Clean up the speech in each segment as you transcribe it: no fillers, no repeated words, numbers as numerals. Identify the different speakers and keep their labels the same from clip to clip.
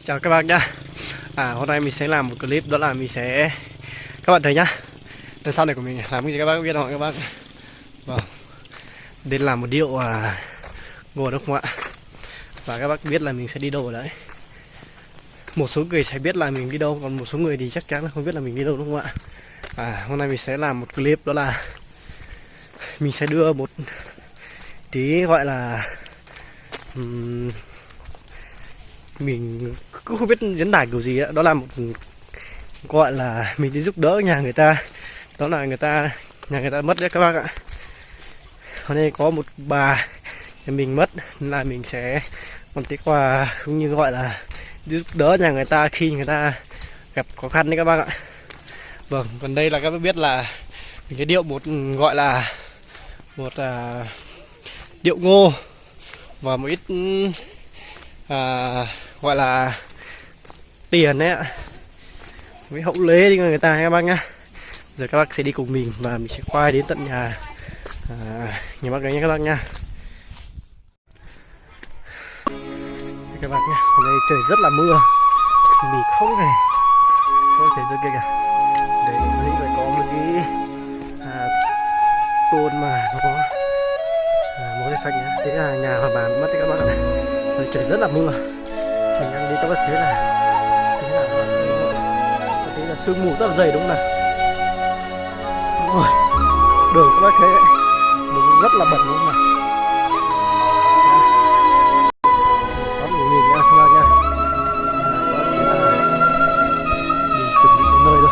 Speaker 1: Chào các bác nhá. Hôm nay mình sẽ làm một clip, đó là mình sẽ, các bạn thấy nhá, đằng sau này của mình làm cái gì các bác biết không các bác? Vâng, đây là một điệu ngồi đúng không ạ? Và các bác biết là mình sẽ đi đâu ở đấy. Một số người sẽ biết là mình đi đâu, còn một số người thì chắc chắn là không biết là mình đi đâu đúng không ạ? Hôm nay mình sẽ làm một clip, đó là mình sẽ đưa một tí gọi là mình cũng không biết diễn tả kiểu gì đó. Đó là một gọi là mình đi giúp đỡ nhà người ta, đó là nhà người ta mất đấy các bác ạ. Hôm nay có một bà nhà mình mất, nên là mình sẽ một tí quà cũng như gọi là đi giúp đỡ nhà người ta khi người ta gặp khó khăn đấy các bác ạ. Vâng, còn đây là các bác biết là mình cái điệu một gọi là một điệu ngô và một ít gọi là tiền đấy ạ, với hậu lễ đi người ta các bác nhá. Giờ các bác sẽ đi cùng mình và mình sẽ quay đến tận nhà nhà bác đấy nhé các bác nhá. Các bác nhá, hôm nay trời rất là mưa, mình không thể có thể dưới kia kìa. Đấy, phải có một cái tôn mà nó có màu xanh nhá. Thế là nhà họ bà mất đấy các bác ạ. Rồi trời rất là mưa, mình đang đi các bác thấy là sương mù rất là dày đúng không nào? Ôi, đường các bác thấy đấy, đường rất là bẩn đúng không nào? Đó của mình nha các bác nha. Đó nghĩa là mình chuẩn bị đến nơi rồi.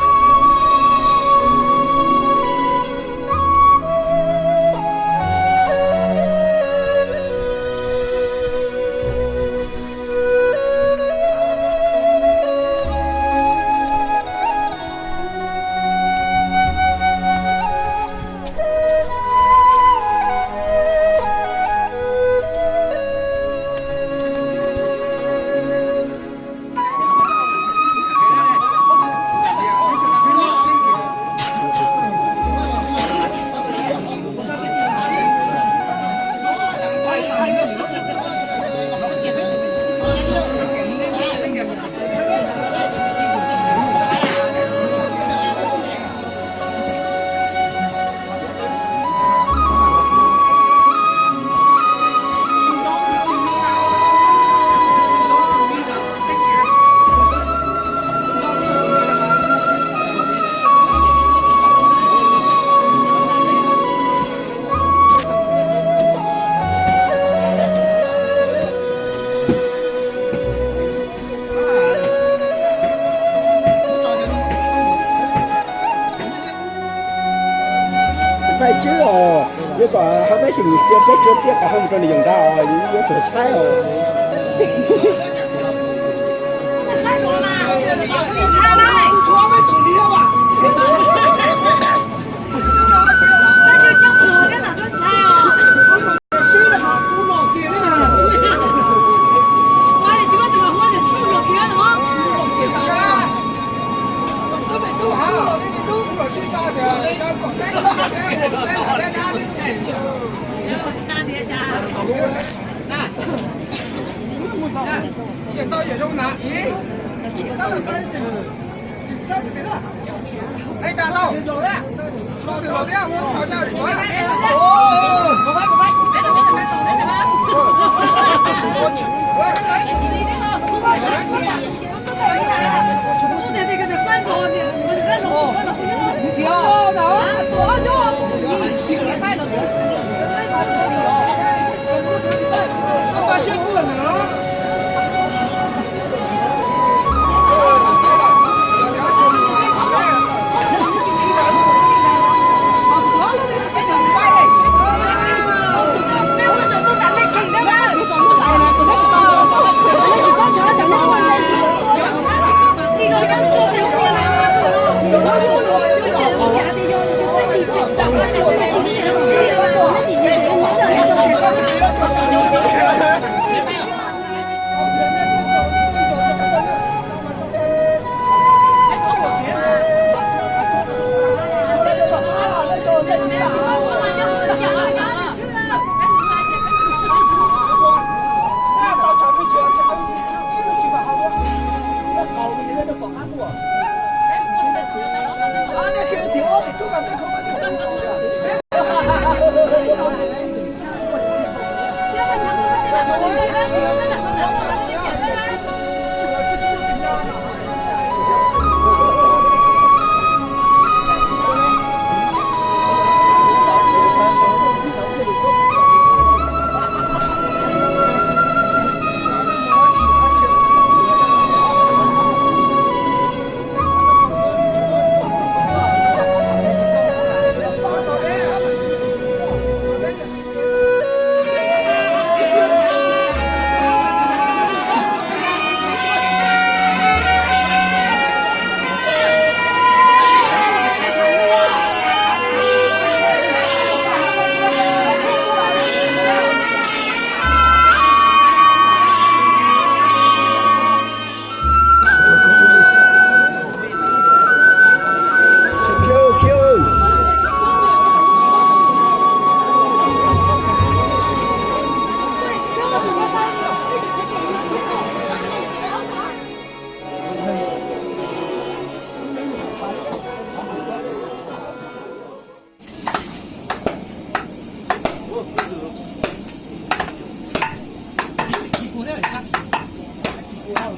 Speaker 2: phải chứ nếu có không phải sự việc cái trước kia cả không cho nên dùng ra những cái tuổi sai rồi
Speaker 3: đây cả đâu số từ đầu tiên họ cho số
Speaker 2: Hãy subscribe cho kênh Ghiền Mì Gõ để không bỏ lỡ những video hấp dẫn.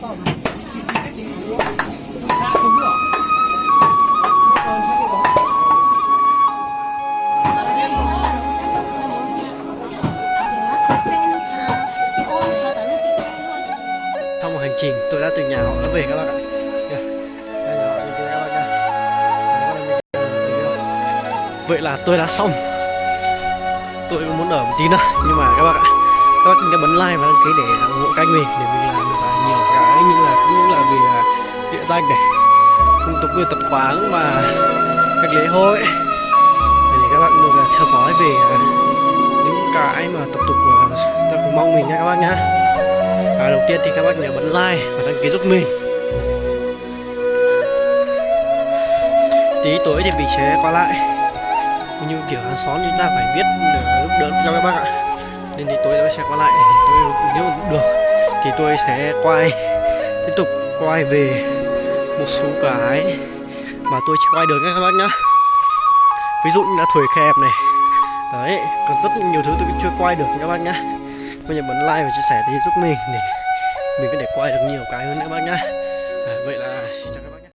Speaker 1: Sau một hành trình tôi đã từ nhà họ đã về các bạn ạ. Kìa, đây là họ về các bạn nha. Vậy là tôi đã xong. Tôi muốn ở một tí nữa nhưng mà các bạn ạ, các bác nhớ bấm like và đăng ký để ủng hộ kênh mình để mình làm được nhiều cái như là cũng như là về địa danh này, phong tục tập quán và các lễ hội để các bạn được theo dõi về những cái mà tập tục của ta cùng mong mình nha các bác nhá. Đầu tiên thì các bác nhớ bấm like và đăng ký giúp mình. Tí tối thì mình sẽ qua lại như kiểu hàng xóm chúng ta phải biết giúp đỡ cho các bác ạ, nên thì tôi sẽ qua lại tôi, nếu được thì tôi sẽ tiếp tục quay về một số cái mà tôi chưa quay được nha các bác nhá. Ví dụ như là thổi khẹp này đấy, còn rất nhiều thứ tôi chưa quay được các bác nhá. Bây giờ bấm like và chia sẻ thì giúp mình để mình có thể quay được nhiều cái hơn nữa các bác nhá. Vậy là xin chào các bác nhé.